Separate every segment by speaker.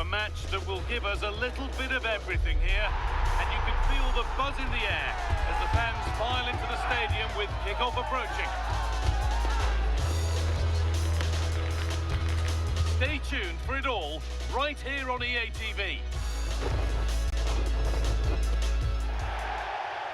Speaker 1: a match that will give us a little bit of everything here. And you can feel the buzz in the air as the fans file into the stadium with kick-off approaching. Stay tuned for it all, right here on EA TV.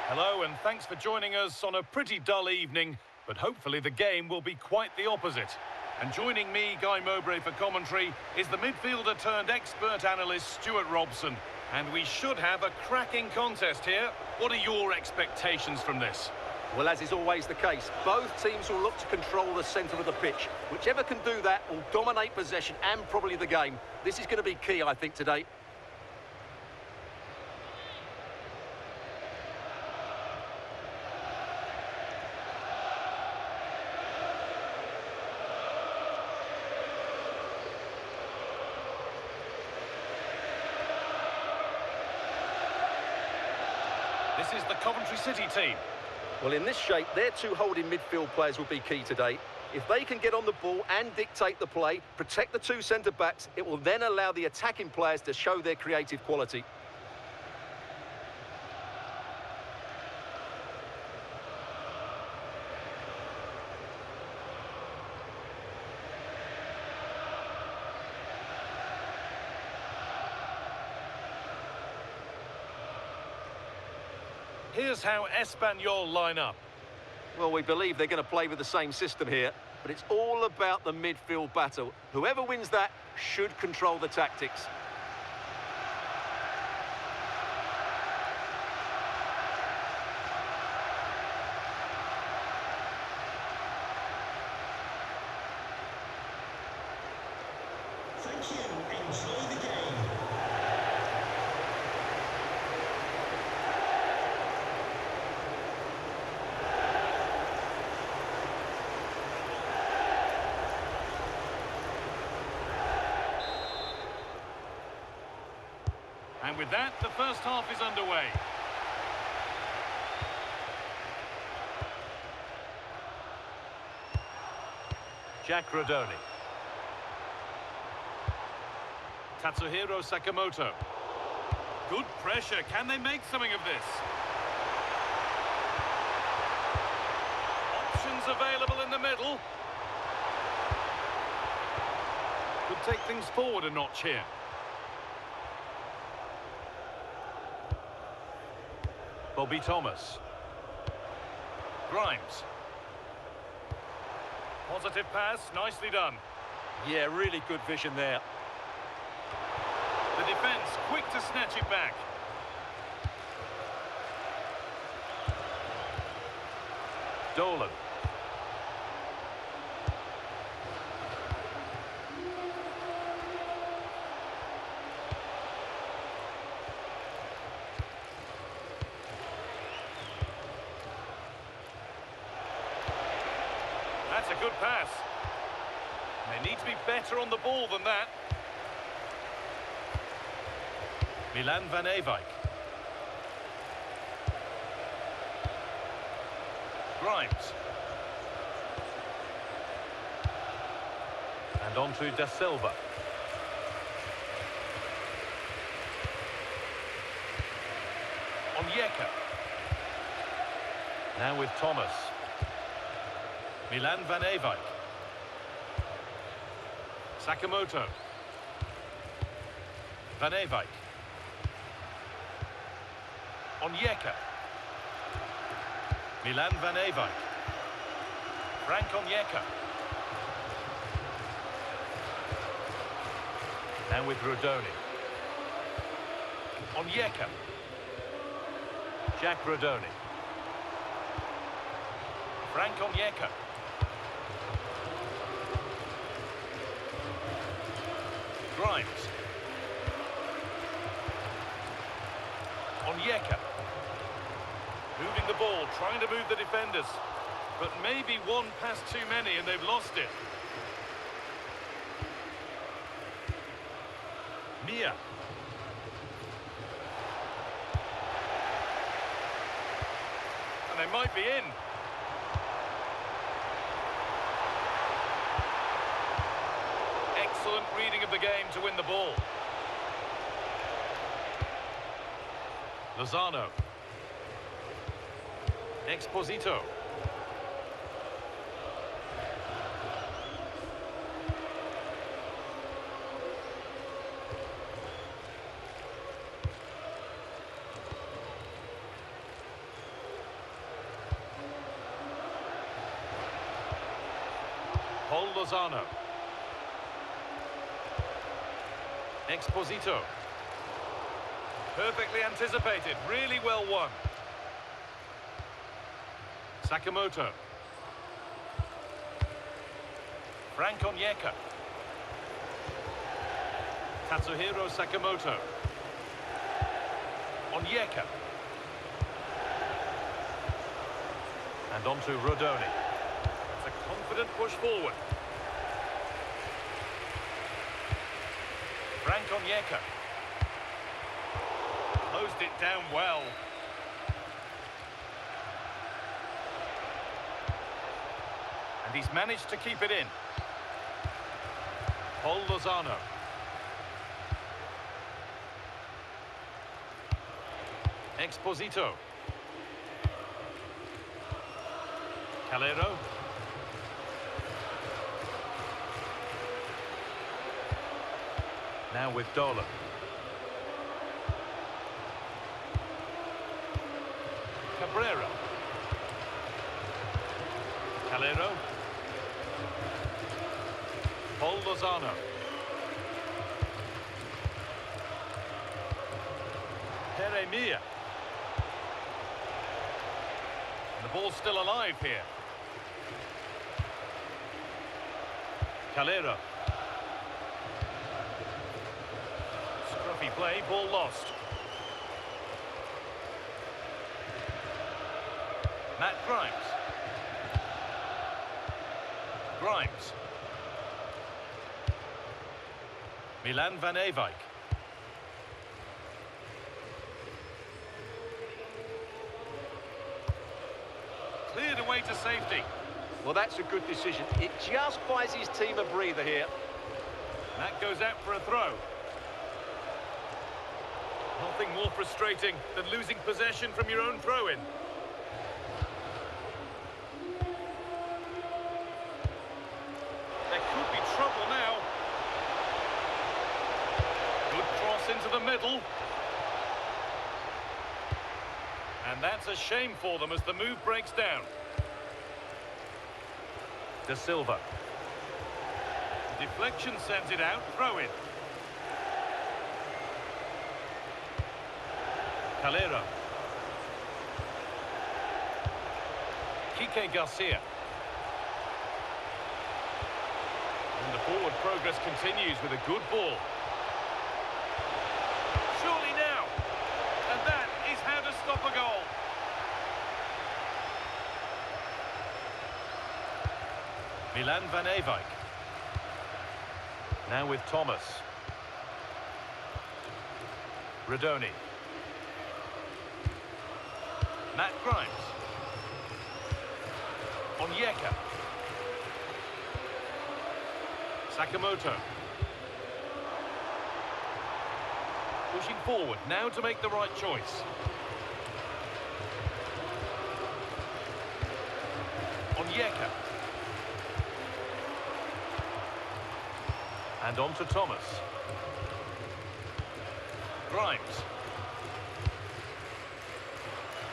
Speaker 1: Hello and thanks for joining us on a pretty dull evening, but hopefully the game will be quite the opposite. And joining me, Guy Mowbray, for commentary is the midfielder turned expert analyst Stuart Robson. And we should have a cracking contest here. What are your expectations from this?
Speaker 2: Well, as is always the case, both teams will look to control the centre of the pitch. Whichever can do that will dominate possession and probably the game. This is going to be key, I think, today.
Speaker 1: This is the Coventry City team.
Speaker 2: Well, in this shape, their two holding midfield players will be key today. If they can get on the ball and dictate the play, protect the two centre-backs, it will then allow the attacking players to show their creative quality.
Speaker 1: Here's how Espanyol line up.
Speaker 2: Well, we believe they're going to play with the same system here, but it's all about the midfield battle. Whoever wins that should control the tactics.
Speaker 3: Thank you. Enjoy the game.
Speaker 1: And with that, the first half is underway. Jack Rodoni. Tatsuhiro Sakamoto. Good pressure. Can they make something of this? Options available in the middle. Could take things forward a notch here. Bobby Thomas. Grimes. Positive pass, nicely done.
Speaker 2: Yeah, really good vision there.
Speaker 1: The defence quick to snatch it back. Dolan. That's a good pass. They need to be better on the ball than that. Milan van Ewijk. Grimes. And on to Da Silva. Onyeka. Now with Thomas. Milan van Ewijk. Sakamoto. Van Ewijk. Onyeka. Milan van Ewijk. Frank Onyeka. Now with Rodoni. Onyeka. Jack Rodoni. Frank Onyeka. Grimes. Onyeka. Moving the ball, trying to move the defenders. But maybe one pass too many and they've lost it. Mia. And they might be in. Excellent reading of the game to win the ball. Lozano. Exposito. Paul Lozano. Exposito. Perfectly anticipated, really well won. Sakamoto. Frank Onyeka. Tatsuhiro Sakamoto. Onyeka. And on to Rodoni. It's a confident push forward. Frank Onyeka. Closed it down well. And he's managed to keep it in. Paul Lozano. Exposito. Calero. Now with Dolan. Cabrera. Calero. Paul Lozano. Jeremia. The ball's still alive here. Calero. Scruffy play, ball lost. Matt Grimes. Grimes. Milan van Ewijk. Cleared away to safety.
Speaker 2: Well, that's a good decision. It just buys his team a breather here.
Speaker 1: That goes out for a throw. Nothing more frustrating than losing possession from your own throw-in. There could be trouble now. Good cross into the middle. And that's a shame for them as the move breaks down. De Silva. Deflection sends it out, throw in. Calero. Kike Garcia. And the forward progress continues with a good ball. Surely now. And that is how to stop a goal. Milan van Ewijk. Now with Thomas. Rodoni. Matt Grimes. Onyeka. Sakamoto. Pushing forward now to make the right choice. Onyeka. And on to Thomas. Grimes.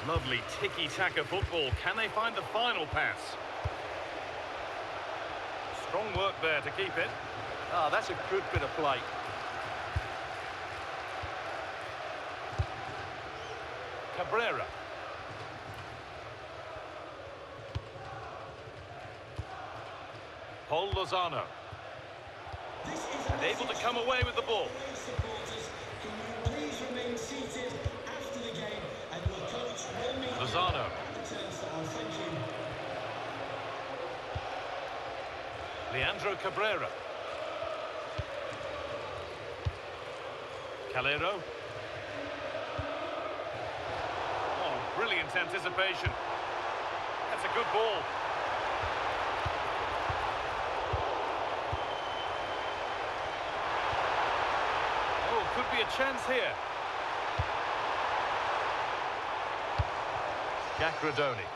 Speaker 1: Lovely tiki-taka football. Can they find the final pass? Strong work there to keep it.
Speaker 2: Ah, that's a good bit of play.
Speaker 1: Cabrera. Paul Lozano. And able to come away with the ball. Lozano. Leandro Cabrera. Calero. Oh, brilliant anticipation. That's a good ball. Oh, could be a chance here. Gakradoni.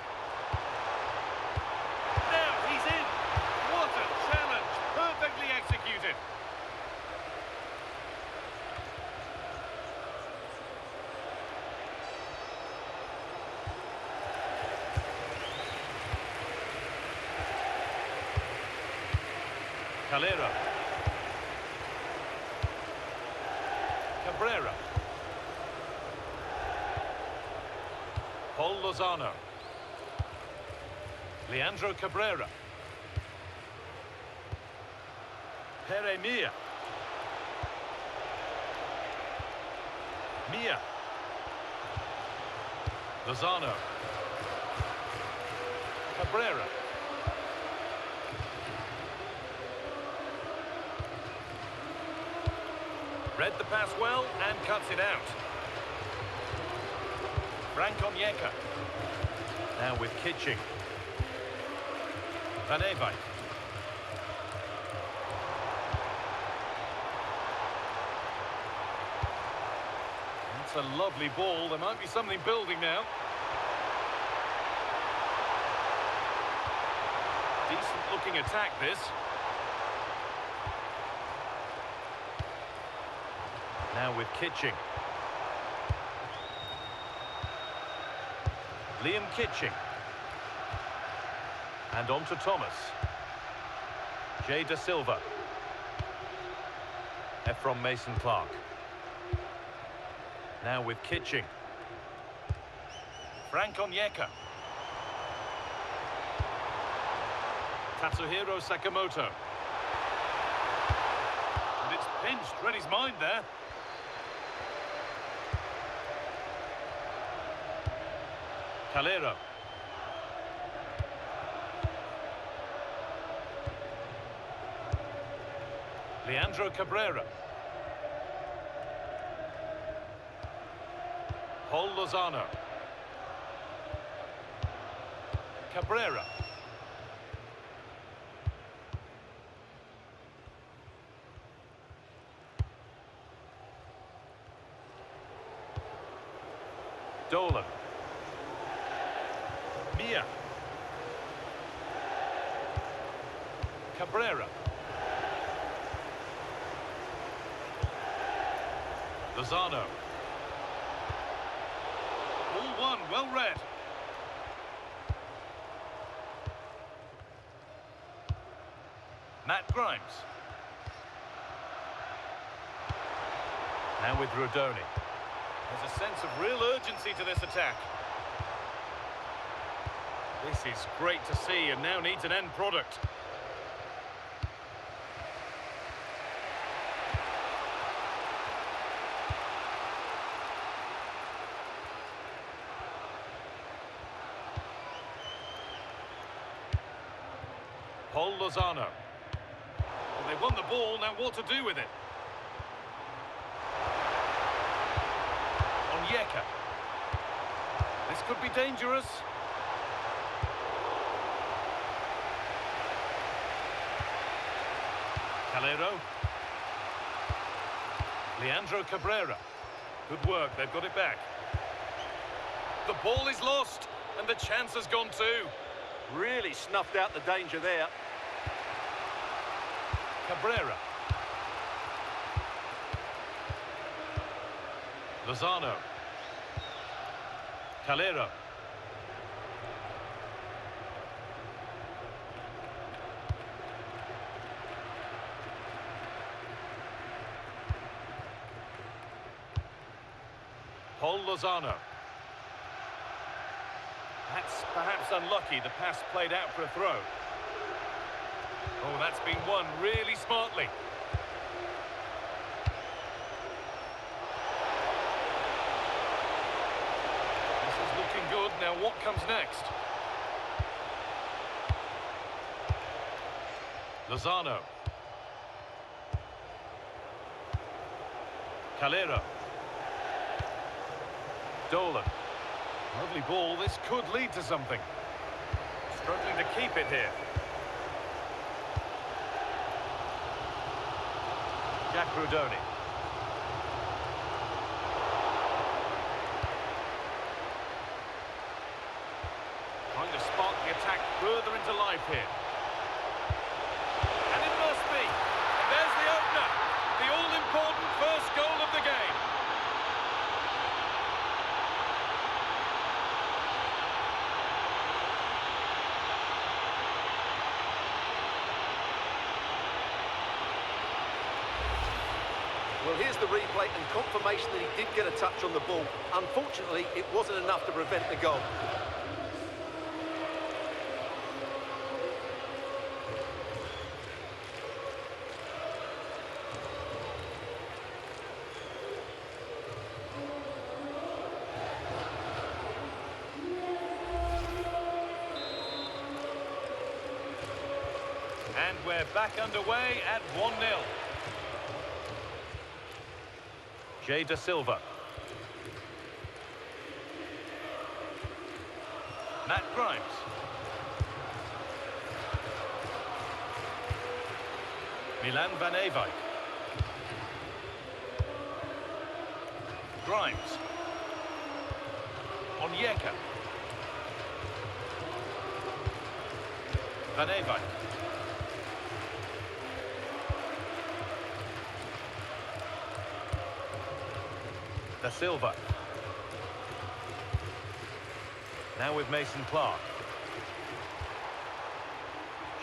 Speaker 1: Now he's in. What a challenge. Perfectly executed. Calera. Cabrera. Paul Lozano. Leandro Cabrera. Pere Mia. Mia. Lozano. Cabrera. Read the pass well and cuts it out. Frank Onyeka. Now with Kitching. Van Ewijk. That's a lovely ball. There might be something building now. Decent looking attack this. Now with Kitching. Liam Kitching. And on to Thomas. Jay Da Silva. Ephron Mason-Clark. Now with Kitching. Frank Onyeka. Tatsuhiro Sakamoto. And it's pinched. Read his mind there. Calero. Leandro Cabrera. Paul Lozano. Cabrera. Dolan. Mia. Cabrera. Lozano. All one, well read. Matt Grimes. Now with Rodoni. There's a sense of real urgency to this attack. This is great to see and now needs an end product. Paul Lozano. Well, they won the ball, now what to do with it? Onyeka. This could be dangerous. Calero. Leandro Cabrera. Good work, they've got it back. The ball is lost, and the chance has gone too.
Speaker 2: Really snuffed out the danger there.
Speaker 1: Cabrera. Lozano. Calero. Paul Lozano. That's perhaps unlucky. The pass played out for a throw. Oh, that's been won really smartly. This is looking good. Now what comes next? Lozano. Calero. Dolan. Lovely ball. This could lead to something. Struggling to keep it here. Gakradoni. here. And it must be. And there's the opener. The all-important first goal of the game.
Speaker 2: Well, here's the replay and confirmation that he did get a touch on the ball. Unfortunately, it wasn't enough to prevent the goal.
Speaker 1: And we're back underway at 1-0. Jay Da Silva. Matt Grimes. Milan van Ewijk. Grimes. Onyeka. Van Ewijk. Da Silva. Now with Mason Clark.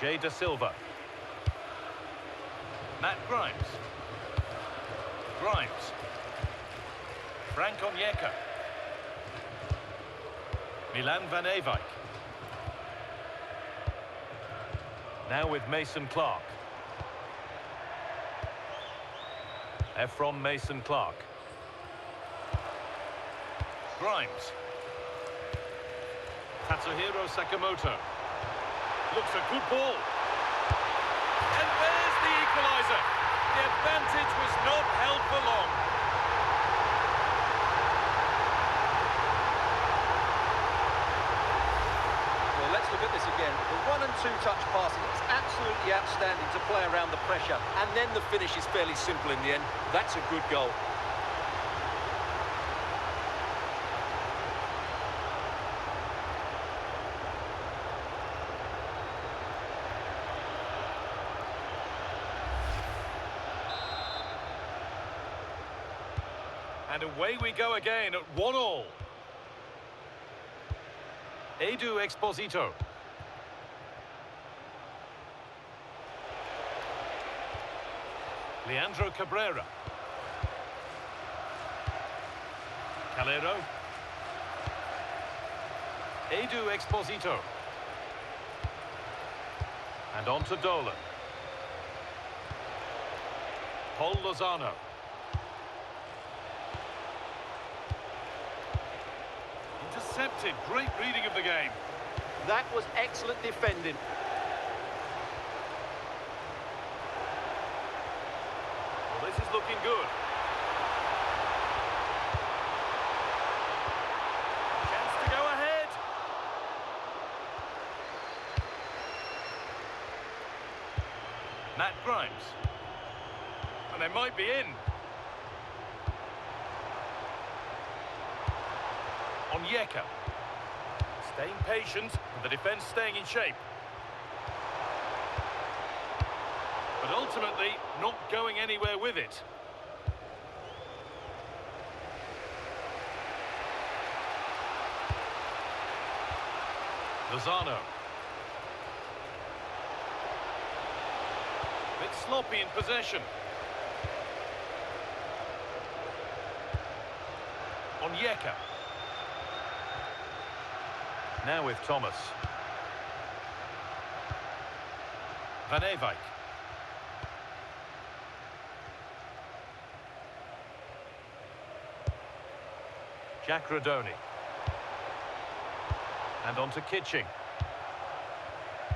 Speaker 1: Jay Da Silva. Matt Grimes. Grimes. Frank Onyeka. Milan van Ewijk. Now with Mason Clark. From Mason Clark. Grimes. Tatsuhiro Sakamoto. Looks a good ball. And there's the equaliser. The advantage was not held for long.
Speaker 2: Well, let's look at this again. The 1- and 2-touch passing is absolutely outstanding to play around the pressure. And then the finish is fairly simple in the end. That's a good goal.
Speaker 1: And away we go again at 1-1. Edu Exposito. Leandro Cabrera. Calero. Edu Exposito. And on to Dolan. Paul Lozano. Intercepted. Great reading of the game.
Speaker 2: That was excellent defending.
Speaker 1: Well, this is looking good. Chance to go ahead. Matt Grimes. And they might be in. Onyeka. Staying patient, and the defence staying in shape. But ultimately, not going anywhere with it. Lozano. Bit sloppy in possession. Onyeka. Now with Thomas. Van Ewijk. Jack Radoni. And on to Kitching.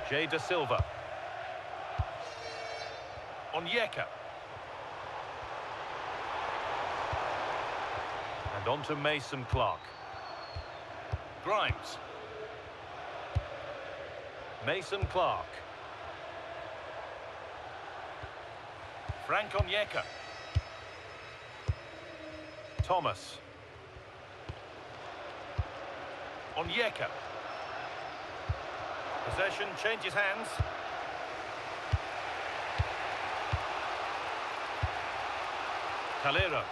Speaker 1: Jay Da Silva. Onyeka. And on to Mason Clark. Grimes. Mason Clark. Frank Onyeka. Thomas. Onyeka. Possession changes hands. Calero.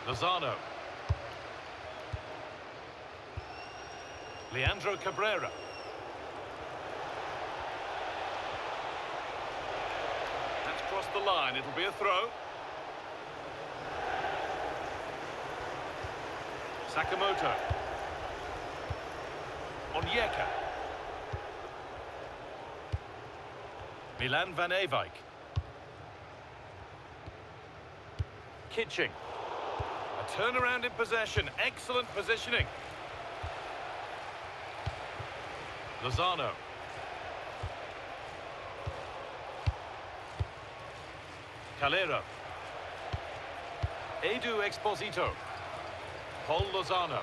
Speaker 1: Lozano. Leandro Cabrera. That's crossed the line. It'll be a throw. Sakamoto. Onyeka. Milan van Ewijk. Kitching. A turnaround in possession. Excellent positioning. Lozano. Calero. Edu Exposito. Paul Lozano.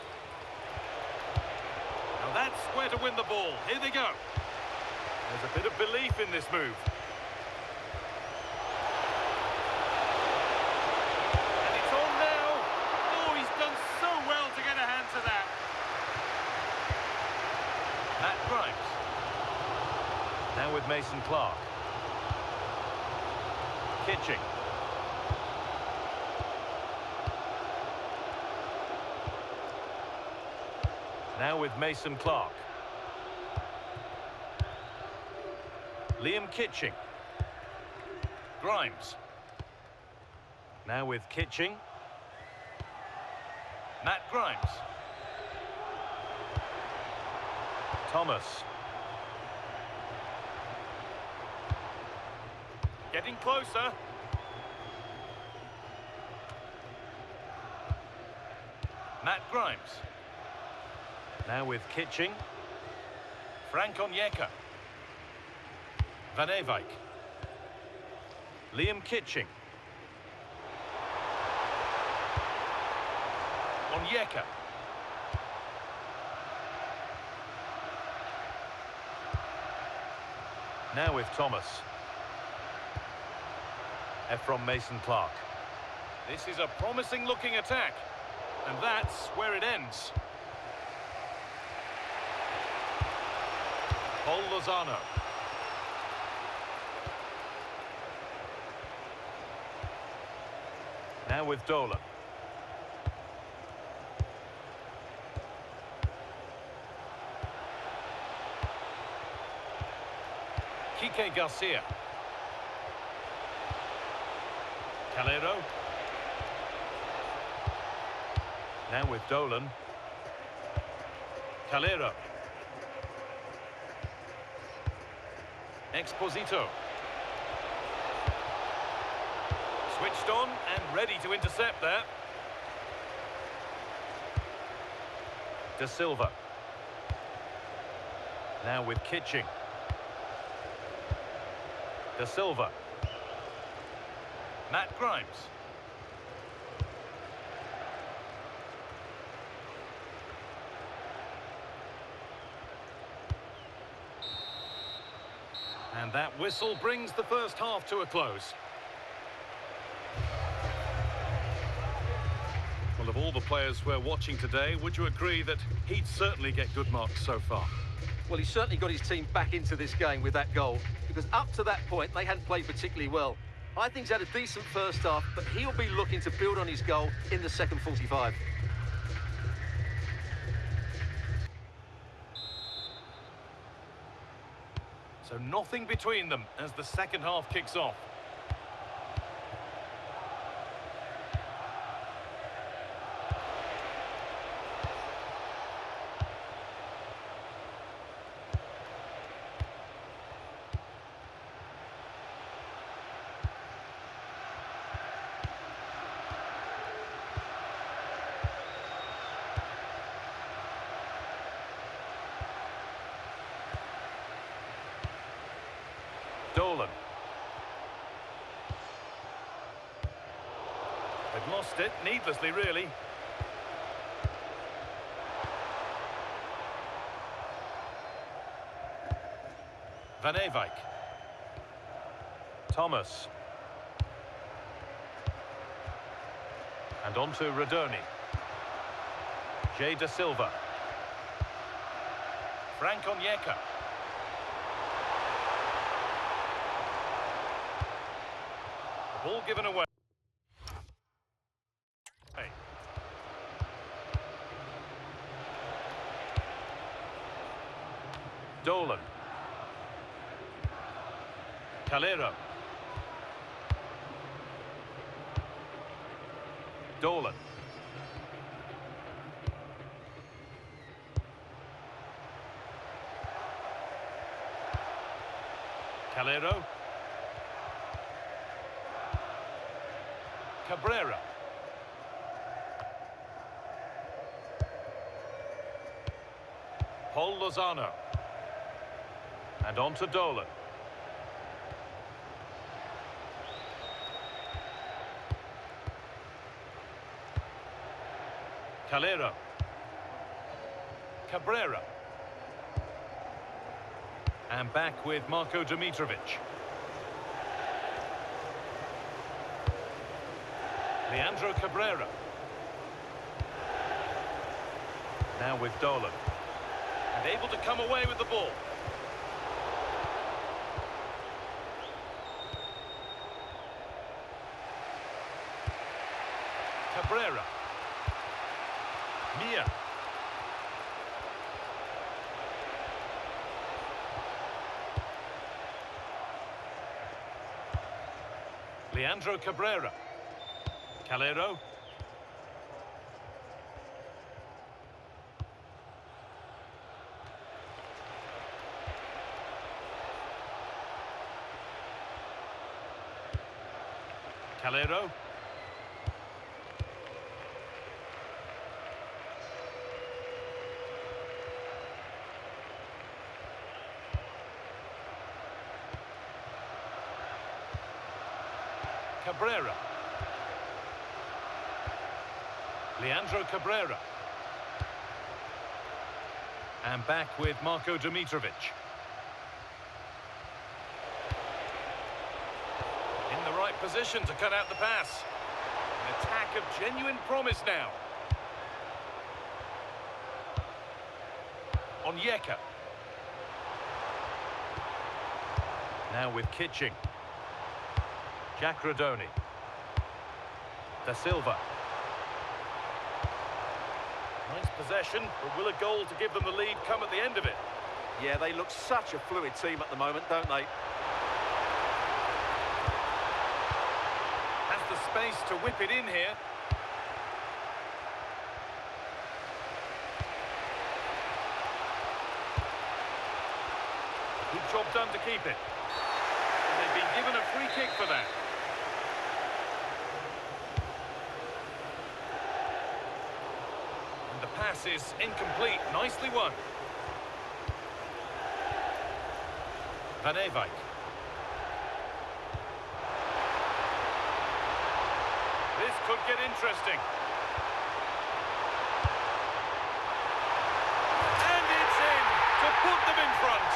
Speaker 1: Now that's where to win the ball. Here they go. There's a bit of belief in this move. And it's on now. Oh, he's done so well to get a hand to that. Matt Grimes. Now with Mason Clark. Kitching. Now with Mason Clark. Liam Kitching. Grimes. Now with Kitching. Matt Grimes. Thomas. Getting closer. Matt Grimes. Now with Kitching. Frank Onyeka. Van Ewijk. Liam Kitching. Onyeka. Now with Thomas. From Mason Clark. This is a promising looking attack. And that's where it ends. Paul Lozano. Now with Dolan. Kike Garcia. Calero. Now with Dolan. Calero. Exposito. Switched on and ready to intercept there. De Silva. Now with Kitching. De Silva. Matt Grimes. And that whistle brings the first half to a close. Well, of all the players we're watching today, would you agree that he'd certainly get good marks so far?
Speaker 2: Well, he certainly got his team back into this game with that goal, because up to that point, they hadn't played particularly well. I think he's had a decent first half, but he'll be looking to build on his goal in the second 45.
Speaker 1: So nothing between them as the second half kicks off. Dolan. They've lost it, needlessly really. Van Ewijk. Thomas. And on to Radoni. Jay De Silva. Onyeka. Ball given away. Dolan. Calero. Dolan. Calero. Cabrera. Paul Lozano. And on to Dolan. Calero. Cabrera. And back with Marko Dimitrovic. Leandro Cabrera. Now with Dolan. And able to come away with the ball. Cabrera. Mia. Leandro Cabrera. Calero. Calero. Cabrera. Leandro Cabrera. And back with Marko Dimitrovic. In the right position to cut out the pass. An attack of genuine promise now. Onyeka. Now with Kitching. Jack Rodoni. Da Silva. Nice possession, but will a goal to give them the lead come at the end of it?
Speaker 2: Yeah, they look such a fluid team at the moment, don't they?
Speaker 1: Has the space to whip it in here. Good job done to keep it. And they've been given a free kick for that. And the pass is incomplete. Nicely won. Van Ewijk. This could get interesting. And it's in to put them in front.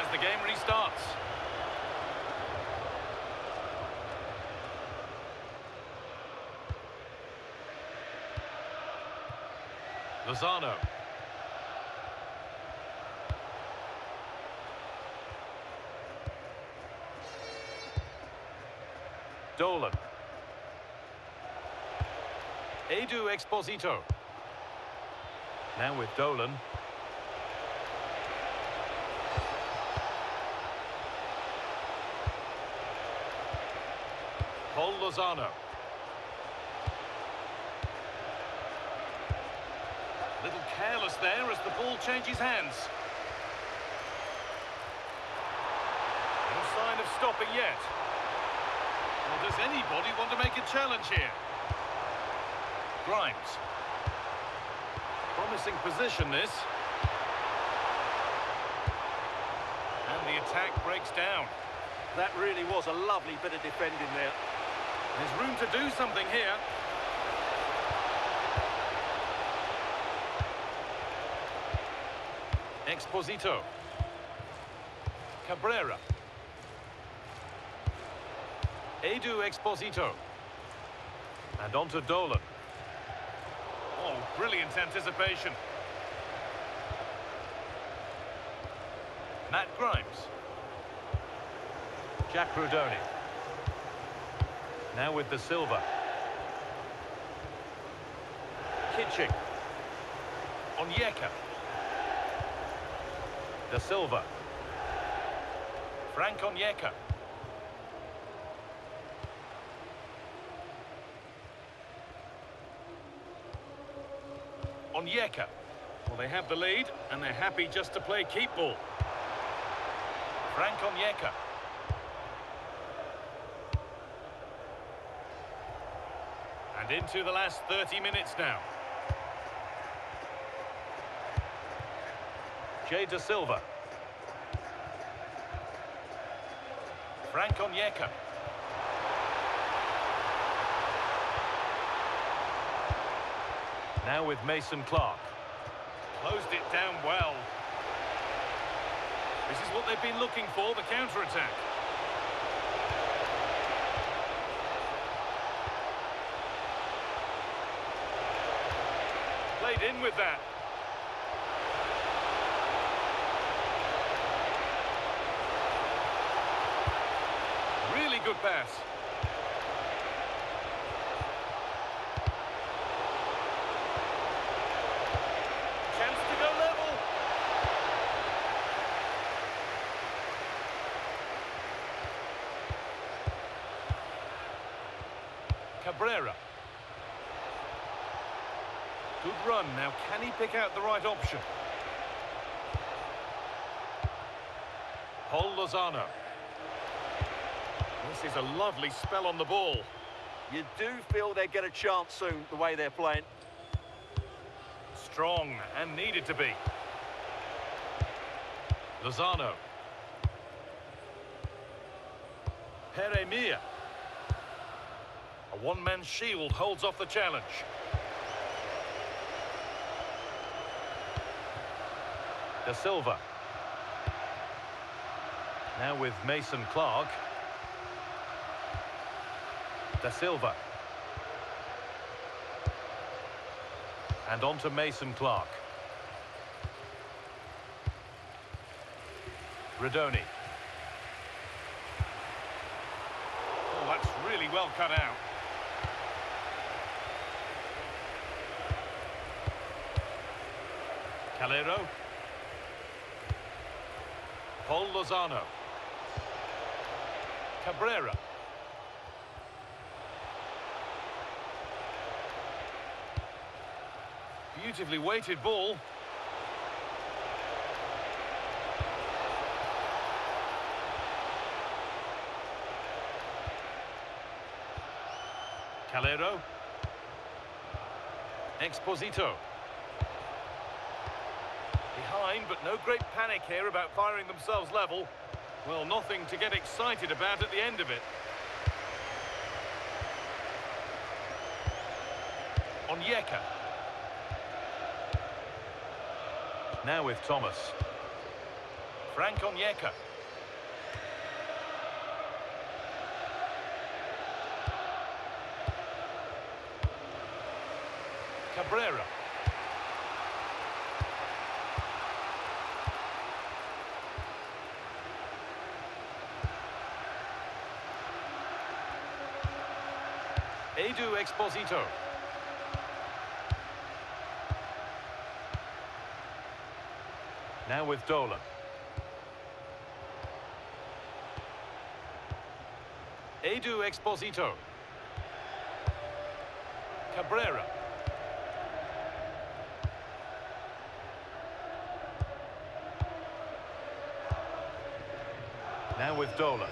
Speaker 1: As the game restarts. Lozano. Dolan. Edu Exposito. Now with Dolan. Paul Lozano. A little careless there as the ball changes hands. No sign of stopping yet. Well, does anybody want to make a challenge here? Grimes. Promising position, this. And the attack breaks down.
Speaker 2: That really was a lovely bit of defending there.
Speaker 1: There's room to do something here. Exposito. Cabrera. Edu Exposito. And on to Dolan. Oh, brilliant anticipation. Matt Grimes. Jack Rudoni. Now with the Silva. Kitching. Onyeka. Da Silva. Frank Onyeka. Onyeka. Well, they have the lead, and they're happy just to play keep ball. Frank Onyeka. And into the last 30 minutes now. Jay Da Silva. Frank Onyeka. Now with Mason Clark. Closed it down well. This is what they've been looking for, the counter-attack. Played in with that. Really good pass. Chance to go level. Cabrera. Good run. Now, can he pick out the right option? Paul Lozano. This is a lovely spell on the ball.
Speaker 2: You do feel they get a chance soon, the way they're playing.
Speaker 1: Strong and needed to be. Lozano. Peremia. A one-man shield holds off the challenge. Da Silva. Now with Mason Clark. Da Silva. And on to Mason Clark. Rudoni. Oh, that's really well cut out. Calero. Paul Lozano. Cabrera. Beautifully weighted ball. Calero. Exposito. Behind, but no great panic here about firing themselves level. Well, nothing to get excited about at the end of it. Onyeka. Now with Thomas. Frank Onyeka. Cabrera. Edu Exposito. Now with Dolan. Edu Exposito. Cabrera. Now with Dolan.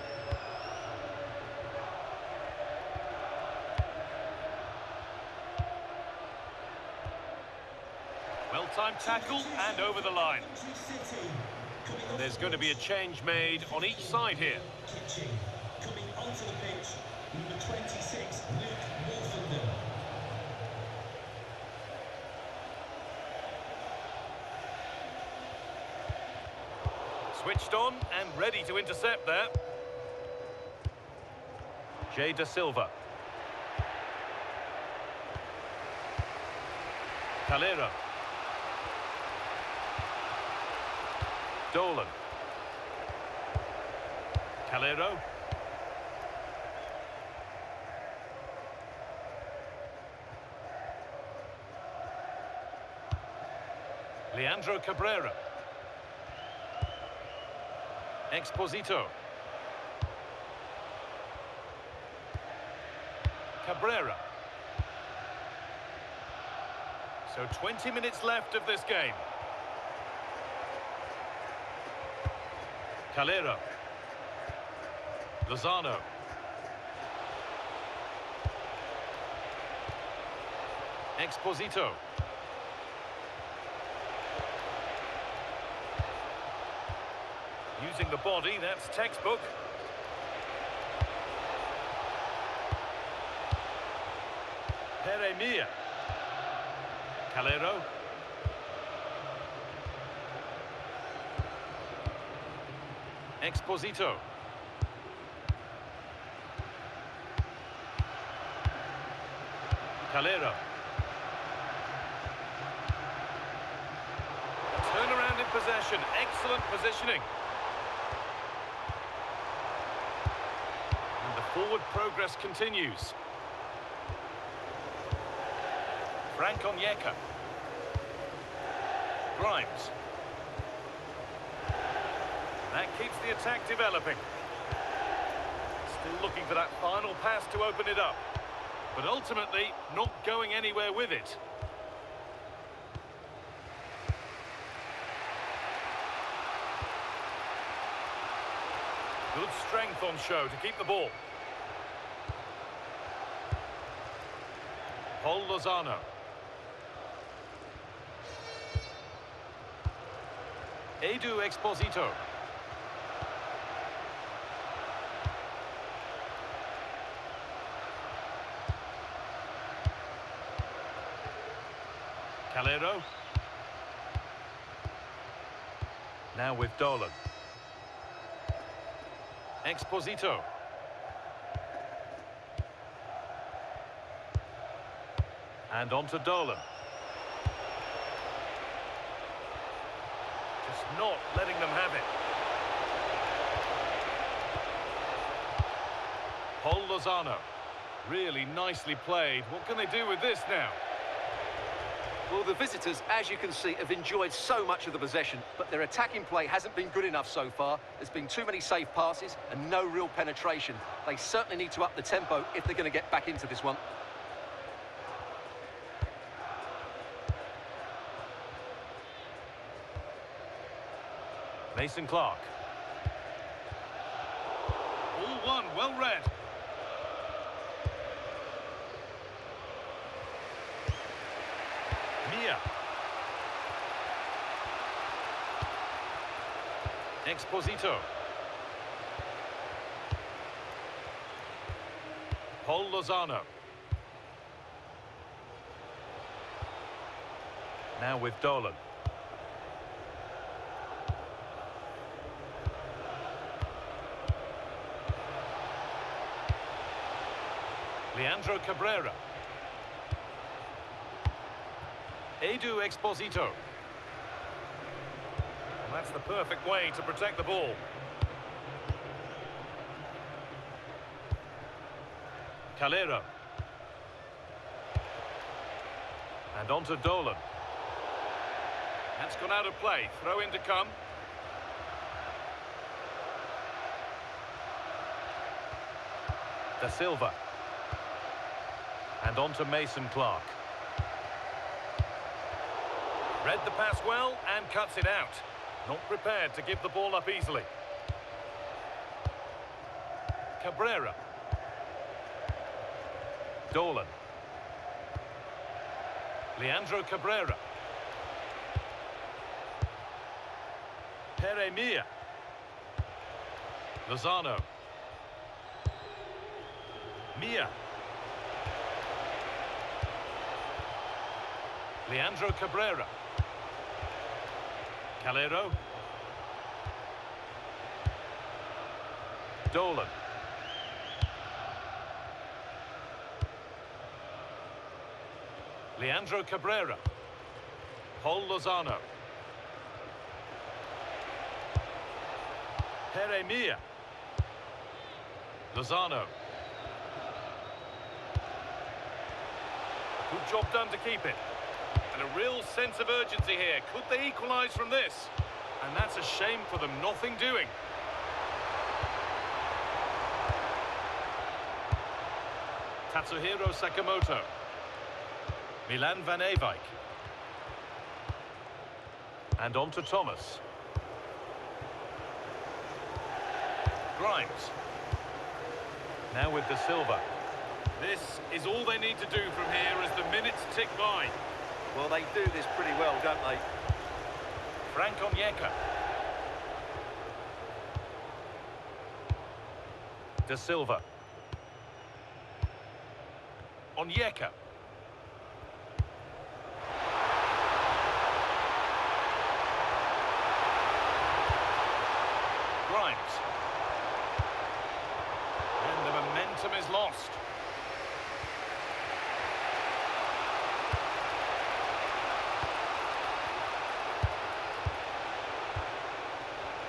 Speaker 1: Well-timed tackle and over the line.
Speaker 3: Coventry City. Coming off
Speaker 1: There's
Speaker 3: the
Speaker 1: going to be a
Speaker 3: pitch.
Speaker 1: change made on each side here.
Speaker 3: Kitching. Coming onto the pitch, number 26, Luke Wolfenden.
Speaker 1: Switched on and ready to intercept there. Jay Da Silva. Calero. Dolan. Calero. Leandro Cabrera. Exposito. Cabrera. So 20 minutes left of this game. Calero. Lozano. Exposito. Using the body, that's textbook. Peremia. Calero. Exposito. Calero. Turnaround in possession. Excellent positioning. And the forward progress continues. Frank Onyeka. Grimes. That keeps the attack developing. Still looking for that final pass to open it up. But ultimately, not going anywhere with it. Good strength on show to keep the ball. Paul Lozano. Edu Exposito. Calero. Now with Dolan. Exposito. And on to Dolan. Just not letting them have it. Paul Lozano. Really nicely played. What can they do with this now?
Speaker 2: Well, the visitors, as you can see, have enjoyed so much of the possession, but their attacking play hasn't been good enough so far. There's been too many safe passes and no real penetration. They certainly need to up the tempo if they're going to get back into this one.
Speaker 1: Mason Clark. All one, well read. Mia. Exposito. Paul Lozano. Now with Dolan. Leandro Cabrera. Edu Exposito. Well, that's the perfect way to protect the ball. Calero. And on to Dolan. That's gone out of play. Throw in to come. Da Silva. And on to Mason Clark. Read the pass well and cuts it out. Not prepared to give the ball up easily. Cabrera. Dolan. Leandro Cabrera. Mia. Lozano. Mia. Leandro Cabrera. Calero. Dolan. Leandro Cabrera. Paul Lozano. Mia. Lozano. Good job done to keep it. And a real sense of urgency here. Could they equalise from this? And that's a shame for them. Nothing doing. Tatsuhiro Sakamoto. Milan van Ewijk. And on to Thomas. Grimes. Now with De Silva. This is all they need to do from here as the minutes tick by.
Speaker 2: Well, they do this pretty well, don't they?
Speaker 1: Frank Onyeka. De Silva. Onyeka. Grimes. And the momentum is lost.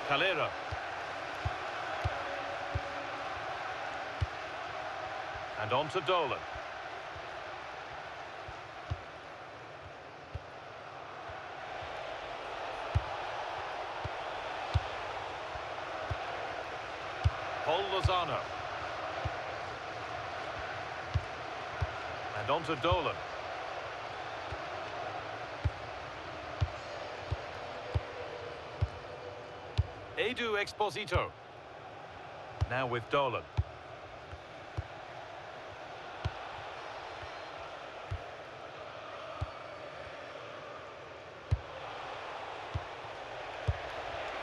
Speaker 1: Calero. And on to Dolan. Paul Lozano. And on to Dolan. Edu Exposito. Now with Dolan.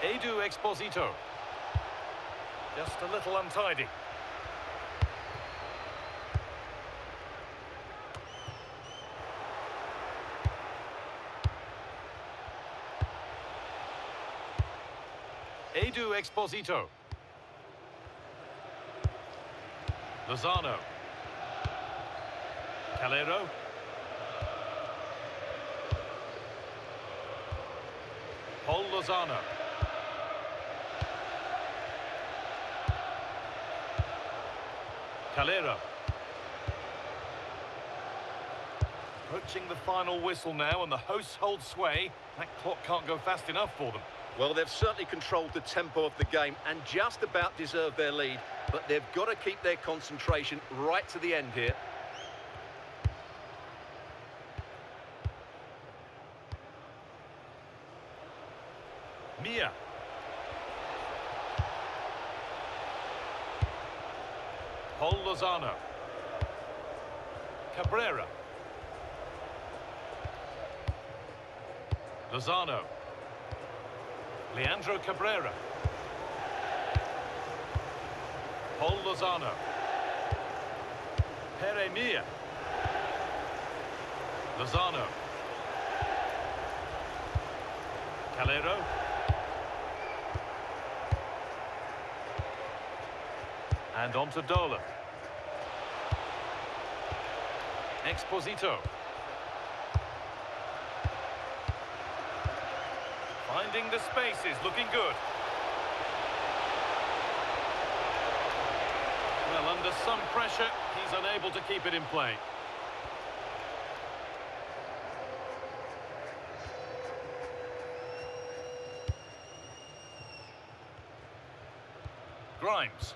Speaker 1: Edu Exposito. Just a little untidy. Edu Exposito. Lozano. Calero. Paul Lozano. Calero. Approaching the final whistle now, and the hosts hold sway. That clock can't go fast enough for them.
Speaker 2: Well, they've certainly controlled the tempo of the game and just about deserved their lead, but they've got to keep their concentration right to the end here.
Speaker 1: Mia. Paul Lozano. Cabrera. Lozano. Leandro Cabrera. Paul Lozano. Mia. Lozano. Calero. And on to Dolan. Exposito. Finding the spaces, looking good. Well, under some pressure, he's unable to keep it in play. Grimes.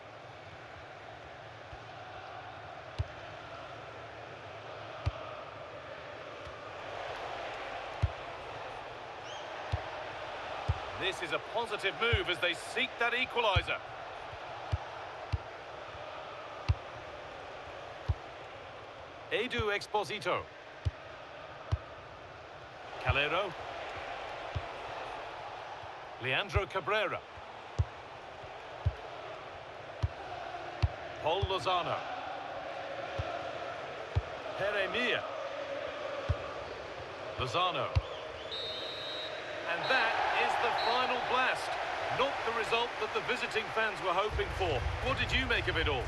Speaker 1: This is a positive move as they seek that equaliser. Edu Exposito. Calero. Leandro Cabrera. Paul Lozano. Jeremia. Lozano. And that is the final blast. Not the result that the visiting fans were hoping for. What did you make of it all?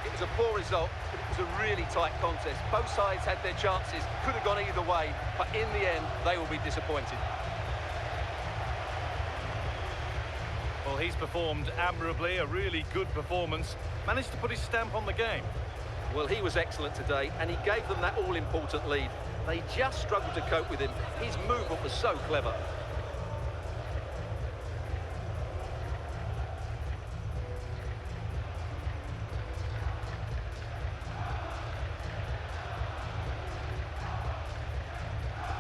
Speaker 2: It was a poor result, but it was a really tight contest. Both sides had their chances, could have gone either way, but in the end, they will be disappointed.
Speaker 1: Well, he's performed admirably, a really good performance. Managed to put his stamp on the game.
Speaker 2: Well, he was excellent today, and he gave them that all-important lead. They just struggled to cope with him. His movement was so clever.